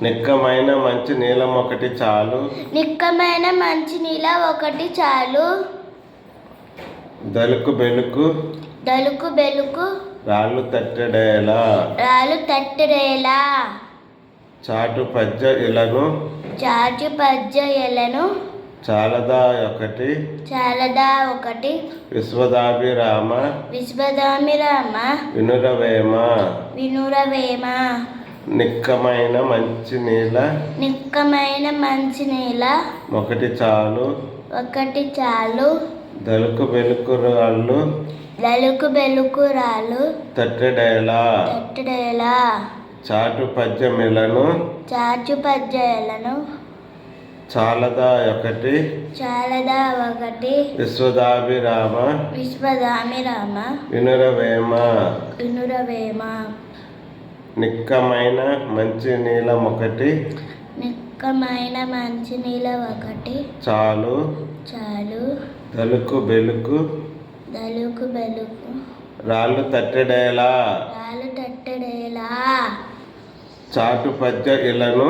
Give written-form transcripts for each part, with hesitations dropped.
నిక్కమైన మంచి నీలం ఒకటి చాలు. నిక్కమైన మంచి నీలం ఒకటి చాలు. దలుకు బెలుకు దలుకు బెలుకు రాళ్ళు తట్టెడేలా రాళ్ళు తట్టెడేలా చాటు పజ్జ ఇలను చాటు పజ్జ ఎలను చాలదా ఒకటి చాలదా ఒకటి విశ్వదాభిరామ విశ్వదాభిరామ వినురవేమ వినురవేమ నిక్కమైన మంచి నీల నిక్కమైన మంచి నీల ఒకటి చాలు ఒకటి చాలు. దలుకు బెలుకు రాళ్ళు దలుకు బెలుకు రాళ్ళు తట్టెడేలా తట్టెడేలా చాటు పద్యమిలను చాటు పద్యలను చాలదా ఒకటి చాలదా ఒకటి విశ్వదాభిరామ విశ్వదాభిరామ వినురవేమ వినురవేమ నిక్కమైన మంచి నీలం ఒకటి నిక్కమైన మంచి నీలం ఒకటి చాలు చాలు. దలుకు బెలుకు దలుకు బెలుకు రాళ్ళు తట్టెడేలా రాళ్ళు తట్టెడేలా చాటు పద్య ఇలను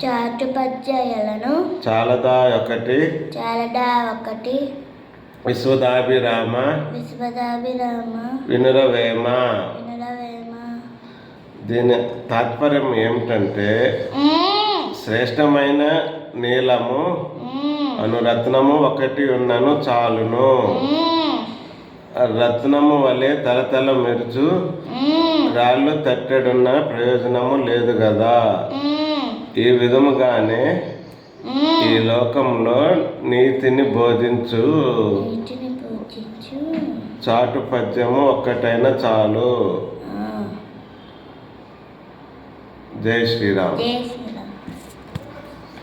చాటు పద్యలను చాలదా ఒకటి చాలదా ఒకటి విశ్వదాభిరామ విశ్వదాభిరామ వినురవేమ. వినురవేమ. దీని తాత్పర్యం ఏమిటంటే శ్రేష్టమైన నీలము అను రత్నము ఒకటి ఉన్నను చాలును. రత్నము వలె తలతల మెరుచు రాళ్ళు తట్టెడున్న ప్రయోజనము లేదు కదా. ఈ విధముగానే ఈ లోకంలో నీతిని బోధించు చాటు పద్యము ఒక్కటైనా చాలు. జై శ్రీరామ్.